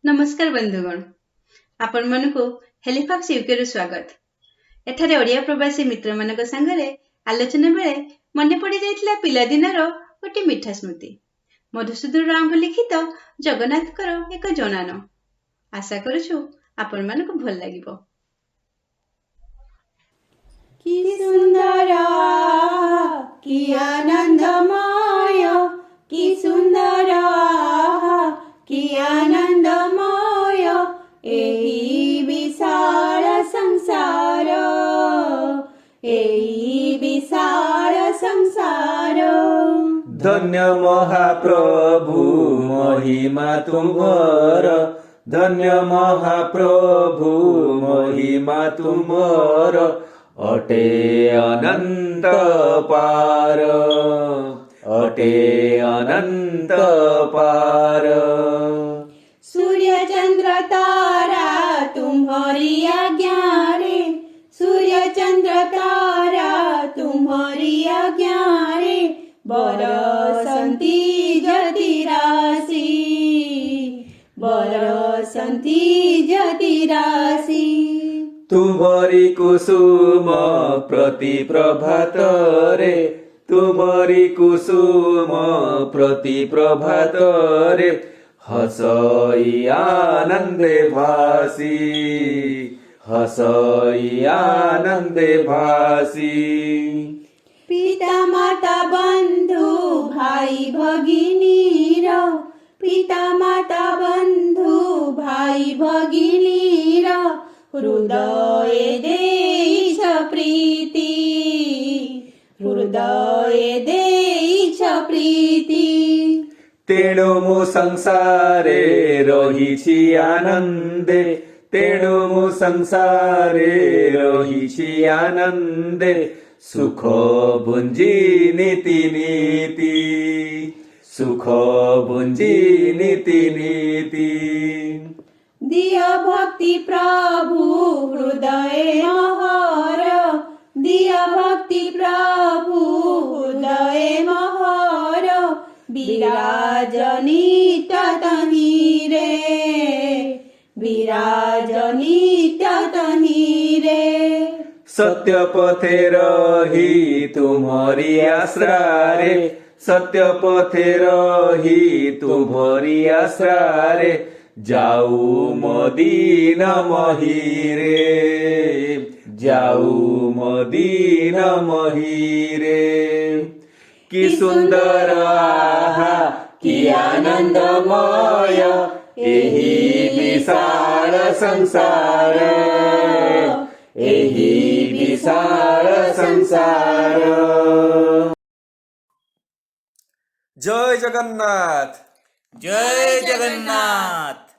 नमस्कार बंधुगण, आपण मानकु हेलिफैक्स यूके रु स्वागत। एठारे ओडिया प्रवासी मित्र मानक संगरे आलोचना बेले मने पड़ी जाइतिला पिलादिनर गोटे मिठा स्मृति मधुसूदन राव लिखित जगन्नाथ एक जनान। आशा करुछु आपण मानक भल लागिबो। कि सुंदर कि आनंदमय कि सुंदर कि आनंदमय एही विशाल संसार एही विशाल संसार। धन्य महाप्रभु महिमा तुम्हार, धन्य महाप्रभु महिमा तुम्हार अटे अनंत पार, अटे अनंत पार। सूर्य चंद्र तारा तुम्हारी आज्ञा रे, सूर्य चंद्र तारा तुम्हारी आज्ञा रे बरसंती जति राशि, बरसंती जति राशि। तुम्हारी कुसुम प्रति प्रभात रे, तुम्हारी कुसुम प्रति प्रभात रे हसई आनंदे भासी, हसई आनंदे भासी। पिता माता बंधु भाई भगिनी र, पिता माता बंधु भाई भगिनी र हृदय देइछ प्रीति, हृदय देइछ प्रीति। तेणु मु संसारे रहिछि आनंदे, तेणु मु संसारे रहिछि आनंदे सुख भुंजी नीति नीति, सुख भुंजी नीति नीति। दिय भक्ति प्रभु हृदय महर, दिय भक्ति प्रभु हृदय महर विराजनी तही रे, विराजनी तही रे। सत्य पथे रही तुम्हारी आश्रा रे, सत्य पथे रही तुम्हारी आश्रा रे जाऊ मदीन महीरे, जाऊ मदीन महीरे। कि सुंदर आहा कि आनंदमय एही विशाल संसार, एही विशाल संसार। जय जगन्नाथ, जय जगन्नाथ।